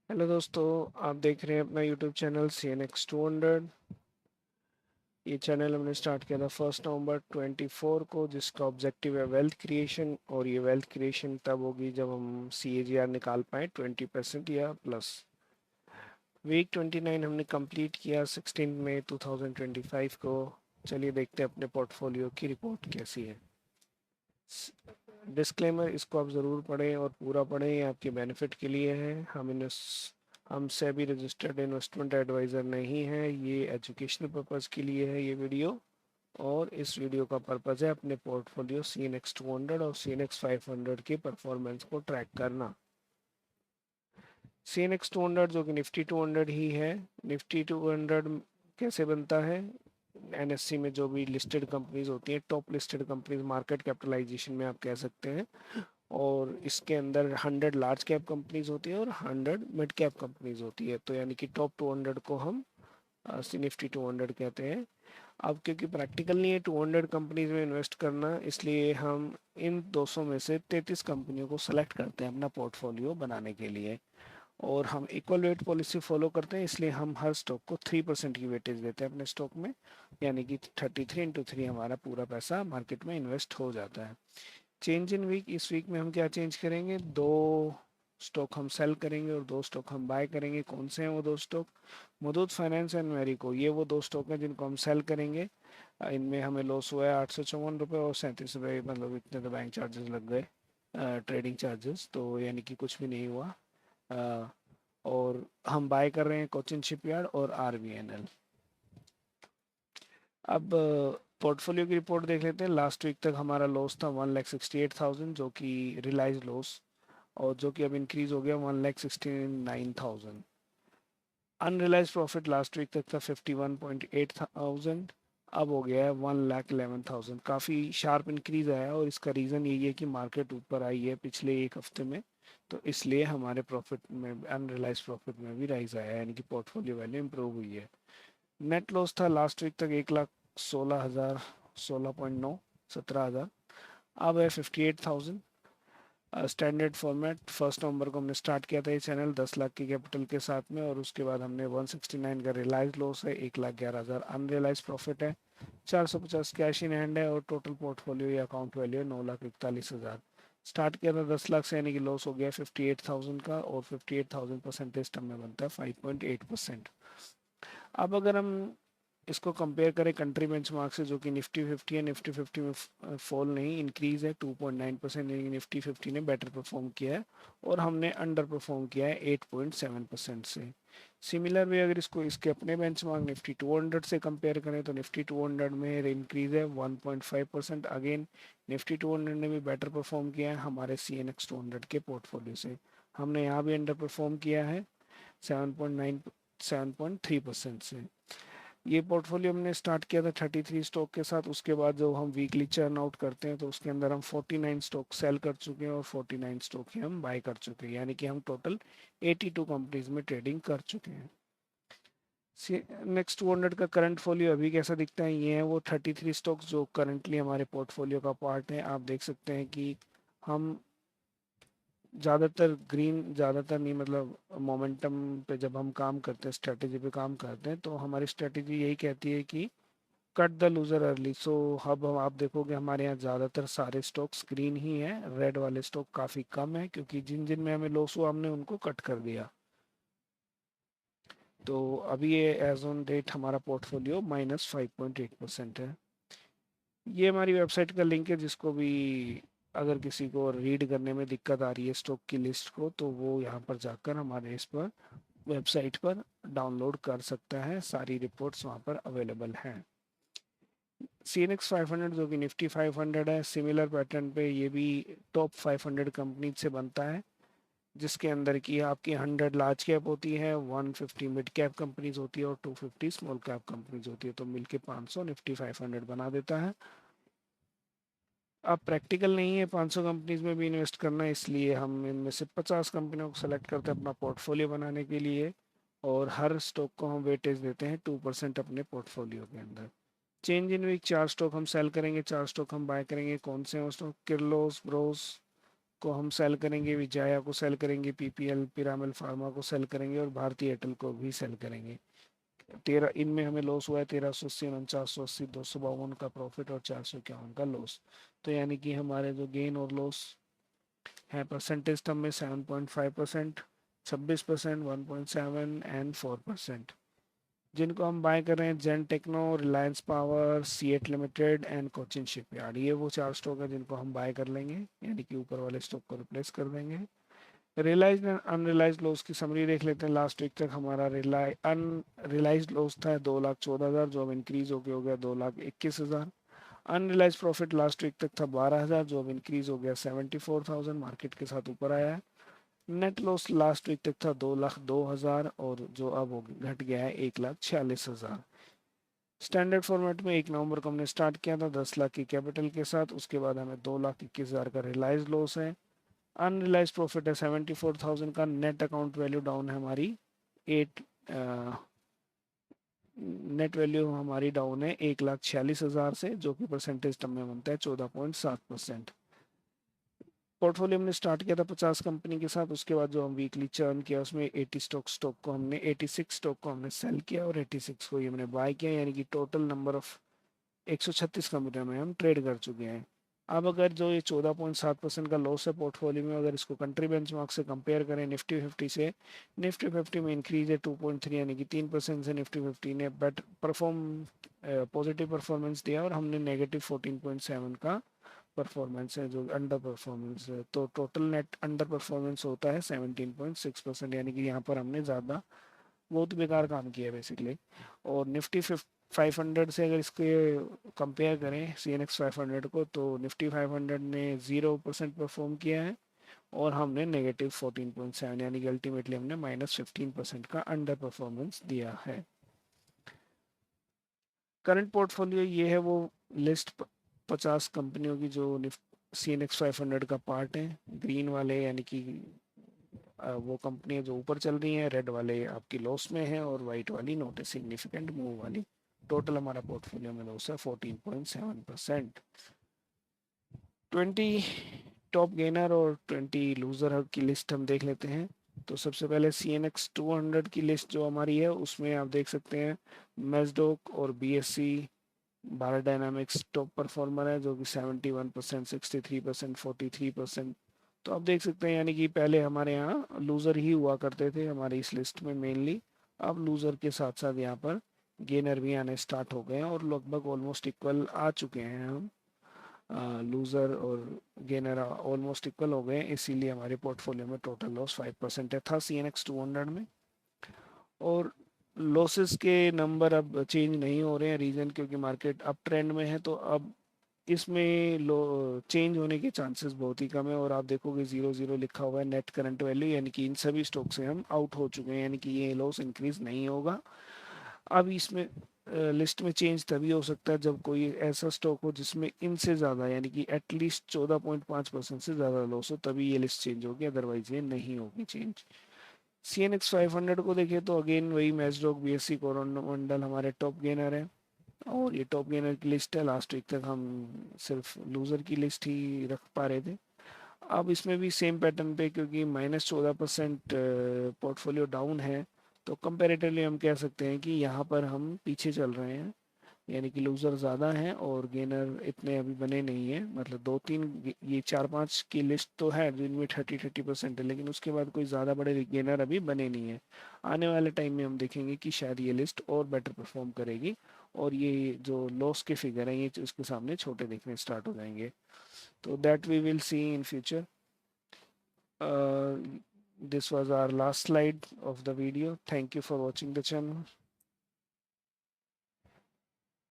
Hello दोस्तों, आप देख रहे हैं अपना YouTube channel C N X 200। ये चैनल हमने स्टार्ट किया था 1 नवंबर 2024 को, जिसका ऑब्जेक्टिव है वेल्थ क्रिएशन। और ये वेल्थ क्रिएशन तब होगी जब हम सी ए जी आर निकाल पाए 20% या प्लस। वीक 29 हमने कंप्लीट किया 16 मई 2025 को। चलिए देखते हैं अपने पोर्टफोलियो की रिपोर्ट कैसी है। डिस्क्लेमर, इसको आप ज़रूर पढ़ें और पूरा पढ़ें, ये आपके बेनिफिट के लिए है। हम सेबी रजिस्टर्ड इन्वेस्टमेंट एडवाइज़र नहीं है, ये एजुकेशनल पर्पज़ के लिए है ये वीडियो। और इस वीडियो का पर्पज़ है अपने पोर्टफोलियो सी एन एक्स 200 और सी एन एक्स 500 के परफॉर्मेंस को ट्रैक करना। सी एन एक्स 200 जो कि निफ्टी 200 ही है। निफ्टी 200 कैसे बनता है? एनएससी में जो भी लिस्टेड कंपनीज होती हैं, top listed companies, market capitalisation में आप कह सकते हैं। और इसके अंदर 100 लार्ज कैप कंपनीज होती है और 100 मिड कैप कंपनीज होती है। तो यानी कि टॉप 200 को हम निफ्टी 200 कहते हैं। अब क्योंकि प्रैक्टिकल नहीं है 200 कंपनीज में इन्वेस्ट करना, इसलिए हम इन 200 में से 33 कंपनियों को सेलेक्ट करते हैं अपना पोर्टफोलियो बनाने के लिए। और हम इक्वल वेट पॉलिसी फॉलो करते हैं, इसलिए हम हर स्टॉक को 3% की वेटेज देते हैं अपने स्टॉक में। यानी कि 33 × 3 हमारा पूरा पैसा मार्केट में इन्वेस्ट हो जाता है। चेंज इन वीक, इस वीक में हम क्या चेंज करेंगे? दो स्टॉक हम सेल करेंगे और दो स्टॉक हम बाय करेंगे। कौन से हैं वो दो stock? Muthoot finance and Marico, ये वो दो स्टॉक हैं जिनको हम सेल करेंगे। इनमें हमें लॉस हुआ है 854 रुपये और 37 रुपये, मतलब इतने तो बैंक चार्जेस लग गए, ट्रेडिंग चार्जेस, तो यानी कि कुछ भी नहीं हुआ। अ, और हम बाय कर रहे हैं कोचिन शिपयार्ड और आरबीएनएल। अब पोर्टफोलियो की रिपोर्ट देख लेते हैं। लास्ट वीक तक हमारा लॉस था 1,68,000, जो कि रियलाइज लॉस, और जो कि अब इंक्रीज हो गया 1,69,000। अनरियलाइज प्रॉफिट लास्ट वीक तक था 51,800, अब हो गया है 1,11,000। काफ़ी शार्प इंक्रीज आया और इसका रीज़न यही है कि मार्केट ऊपर आई है पिछले एक हफ्ते में, तो इसलिए हमारे प्रॉफिट में, अनरियलाइज प्रॉफिट में भी राइज आया है, यानी कि पोर्टफोलियो वैल्यू इंप्रूव हुई है। नेट लॉस था लास्ट वीक तक 1,16,000, 16.9, 17,000, अब है 58,000। स्टैंडर्ड फॉर्मेट 1 नवंबर को हमने स्टार्ट किया था ये चैनल 10 लाख की कैपिटल के साथ में, और उसके बाद हमने 169 का रियलाइज लॉस है, 1,11,000 अनरियलाइज प्रॉफिट है, 450 कैश इन हैंड है, और टोटल पोर्टफोलियो या अकाउंट वैल्यू है 9,41,000। स्टार्ट किया था 10 लाख से, यानी कि लॉस हो गया 58,000 का, और 58,000 परसेंटेज टर्म में बनता है 5.8%। अब अगर हम इसको कंपेयर करें कंट्री बेंचमार्क से, जो कि निफ्टी 50 है, निफ्टी 50 में फॉल नहीं, इंक्रीज है 2.9%, यानी निफ्टी 50 ने बेटर परफॉर्म किया है और हमने अंडर परफॉर्म किया है 8.7% से। सिमिलर वे अगर इसको इसके अपने बेंचमार्क निफ्टी 200 से कंपेयर करें, तो निफ्टी 200 में इंक्रीज है 1.5%। अगेन निफ्टी 200 ने भी बेटर परफॉर्म किया है हमारे सी एन एक्स 200 के पोर्टफोलियो से। हमने यहाँ भी अंडर परफॉर्म किया है 7.9 7.3% से। ये पोर्टफोलियो हमने स्टार्ट किया था 33 स्टॉक के साथ। उसके बाद जो हम वीकली चर्न आउट करते हैं, तो उसके अंदर हम 49 स्टॉक सेल कर चुके हैं और 49 स्टॉक ही हम बाय कर चुके हैं, यानी कि हम टोटल 82 कंपनीज में ट्रेडिंग कर चुके हैं। नेक्स्ट 200 का करंट फोलियो अभी कैसा दिखता है? ये है वो 33 स्टॉक्स जो करंटली हमारे पोर्टफोलियो का पार्ट है। आप देख सकते हैं कि हम ज़्यादातर ग्रीन, ज़्यादातर नहीं मतलब मोमेंटम पे जब हम काम करते हैं, स्ट्रेटेजी पे काम करते हैं, तो हमारी स्ट्रेटेजी यही कहती है कि कट द लूजर अर्ली। सो अब हम आप देखोगे हमारे यहाँ ज़्यादातर सारे स्टॉक्स ग्रीन ही हैं, रेड वाले स्टॉक काफ़ी कम है, क्योंकि जिन जिन में हमें लॉस हुआ हमने उनको कट कर दिया। तो अभी ये एज ऑन डेट हमारा पोर्टफोलियो -5.8% है। ये हमारी वेबसाइट का लिंक है, जिसको भी अगर किसी को रीड करने में दिक्कत आ रही है स्टॉक की लिस्ट को, तो वो यहाँ पर जाकर हमारे इस पर वेबसाइट पर डाउनलोड कर सकता है। सारी रिपोर्ट्स वहाँ पर अवेलेबल हैं। सी एन एक्स 500 जो कि निफ्टी 500 है, सिमिलर पैटर्न पे ये भी टॉप 500 कंपनी से बनता है, जिसके अंदर की आपकी 100 लार्ज कैप होती है, 150 मिड कैप कंपनीज होती है और 250 स्मॉल कैप कंपनीज होती है, तो मिलके 500 निफ्टी 500 बना देता है। अब प्रैक्टिकल नहीं है 500 कंपनीज में भी इन्वेस्ट करना, इसलिए हम इनमें से 50 कंपनियों को सेलेक्ट करते हैं अपना पोर्टफोलियो बनाने के लिए, और हर स्टॉक को हम वेटेज देते हैं 2% अपने पोर्टफोलियो के अंदर। चेंज इन वीक 4 स्टॉक हम सेल करेंगे, 4 स्टॉक हम बाय करेंगे। कौन से हैं वो स्टॉक? किर्लोस, ब्रोस, को हम सेल करेंगे, विजया को सेल करेंगे, पीपीएल पिरामल फार्मा को सेल करेंगे और भारतीय एयरटेल को भी सेल करेंगे। 13 इनमें हमें लॉस हुआ है 1380, 4980, 252 का प्रॉफिट और 451 का लॉस। तो यानी कि हमारे जो गेन और लॉस है परसेंटेज टर्म में 7.5%, 26%, 1.7 एंड 4%। जिनको हम बाय कर रहे हैं Zen Techno, Reliance power, CEAT limited and Cochin shipyard, ये वो 4 स्टॉक है जिनको हम बाय कर लेंगे, यानी कि ऊपर वाले स्टॉक को रिप्लेस कर देंगे। रियलाइज एंड अनरियलाइज लॉस की समरी देख लेते हैं। लास्ट वीक तक हमारा अनरियलाइज लॉस था 2,14,000, जो अब इंक्रीज हो गया 2,21,000। अनरियलाइज प्रॉफिट लास्ट वीक तक था 12,000, जो अब इंक्रीज हो गया 74,000, मार्केट के साथ ऊपर आया है। नेट लॉस लास्ट वीक तक था 2,02,000 और जो अब घट गया है 1,46,000। स्टैंडर्ड फॉर्मेट में 1 नवंबर को हमने स्टार्ट किया था 10 लाख की कैपिटल के साथ, उसके बाद हमें 2,21,000 का रियलाइज लॉस है। अनरियलाइज प्रॉफिट है 74,000 का। नेट अकाउंट वैल्यू डाउन है हमारी 8, नेट वैल्यू हमारी डाउन है 1,46,000 से, जो कि परसेंटेज टर्म में बनता है 14.7%। पोर्टफोलियो हमने स्टार्ट किया था 50 कंपनी के साथ, उसके बाद जो हम वीकली चर्न किया उसमें 86 स्टॉक को हमने सेल किया और 86 को ही हमने बाय किया, यानी कि टोटल नंबर ऑफ 136 कंपनियों में हम ट्रेड कर चुके हैं। अब अगर जो ये 14.7% का लॉस है पोर्टफोलियो में, अगर इसको कंट्री बेंचमार्क से कंपेयर करें निफ्टी 50 से, निफ्टी 50 में इंक्रीज है 2.3, यानी कि 3% से निफ्टी 50 ने बेटर पॉजिटिव परफॉर्मेंस दिया और हमने नेगेटिव 14.7 का परफॉर्मेंस है, जो अंडर परफॉर्मेंस है। तो टोटल नेट अंडर परफॉर्मेंस होता है 17.6%, यानी कि यहाँ पर हमने ज़्यादा बहुत बेकार काम किया है बेसिकली। और निफ्टी 500 से अगर इसके कंपेयर करें CNX 500 को, तो निफ्टी 500 ने 0% परफॉर्म किया है और हमने नेगेटिव 14.7, यानी कि अल्टीमेटली हमने -15% का अंडर परफॉर्मेंस दिया है। करंट पोर्टफोलियो ये है वो लिस्ट 50 कंपनियों की जो CNX 500 का पार्ट है। ग्रीन वाले यानी कि वो कंपनियां जो ऊपर चल रही हैं, रेड वाले आपकी लॉस में है और वाइट वाली नॉट ए सिग्निफिकेंट मूव वाली। टोटल हमारा पोर्टफोलियो में लॉस है 14.7%। 20 टॉप गेनर और 20 लूजर की लिस्ट हम देख लेते हैं। तो सबसे पहले CNX 200 की लिस्ट जो हमारी है उसमें आप देख सकते हैं मेजडोक और BSC, Bharat dynamics top performer है, जो कि 71%, 63%, 43%। तो आप देख सकते हैं यानी कि पहले हमारे यहाँ लूजर ही हुआ करते थे हमारी इस लिस्ट में मेनली। अब लूजर के साथ साथ यहाँ पर गेनर भी आने स्टार्ट हो गए हैं और लगभग ऑलमोस्ट इक्वल आ चुके हैं हम। लूजर और गेनर ऑलमोस्ट इक्वल हो गए हैं, इसीलिए हमारे पोर्टफोलियो में टोटल लॉस 5% है था CNX 200 में। और लॉसेस के नंबर अब चेंज नहीं हो रहे हैं, रीजन क्योंकि मार्केट अप ट्रेंड में है, तो अब इसमें लो चेंज होने के चांसेस बहुत ही कम है। और आप देखोगे 0 0 लिखा हुआ है नेट करंट वैल्यू, यानी कि इन सभी स्टॉक से हम आउट हो चुके हैं, यानी कि ये लॉस इंक्रीज नहीं होगा। अब इसमें लिस्ट में चेंज तभी हो सकता है जब कोई ऐसा स्टॉक हो जिसमें इनसे ज़्यादा यानी कि एटलीस्ट 14.5% से ज़्यादा लॉस हो, तभी ये लिस्ट चेंज होगी, अदरवाइज ये नहीं होगी चेंज। CNX 500 को देखें तो अगेन वही मैजडॉक, BSC, कोरोमंडल हमारे टॉप गेनर है और ये टॉप गेनर की लिस्ट है। लास्ट वीक तक हम सिर्फ लूजर की लिस्ट ही रख पा रहे थे। अब इसमें भी सेम पैटर्न पे, क्योंकि -14% पोर्टफोलियो डाउन है, तो कंपेरेटिवली हम कह सकते हैं कि यहाँ पर हम पीछे चल रहे हैं, यानी कि लूजर ज़्यादा हैं और गेनर इतने अभी बने नहीं है। मतलब 2 3 ये 4 5 की लिस्ट तो है जिनमें 30% है, लेकिन उसके बाद कोई ज़्यादा बड़े गेनर अभी बने नहीं है। आने वाले टाइम में हम देखेंगे कि शायद ये लिस्ट और बेटर परफॉर्म करेगी और ये जो लॉस के फिगर हैं ये उसके सामने छोटे दिखने स्टार्ट हो जाएंगे। तो that we will see in future. This was our last slide of the video. Thank you for watching the channel.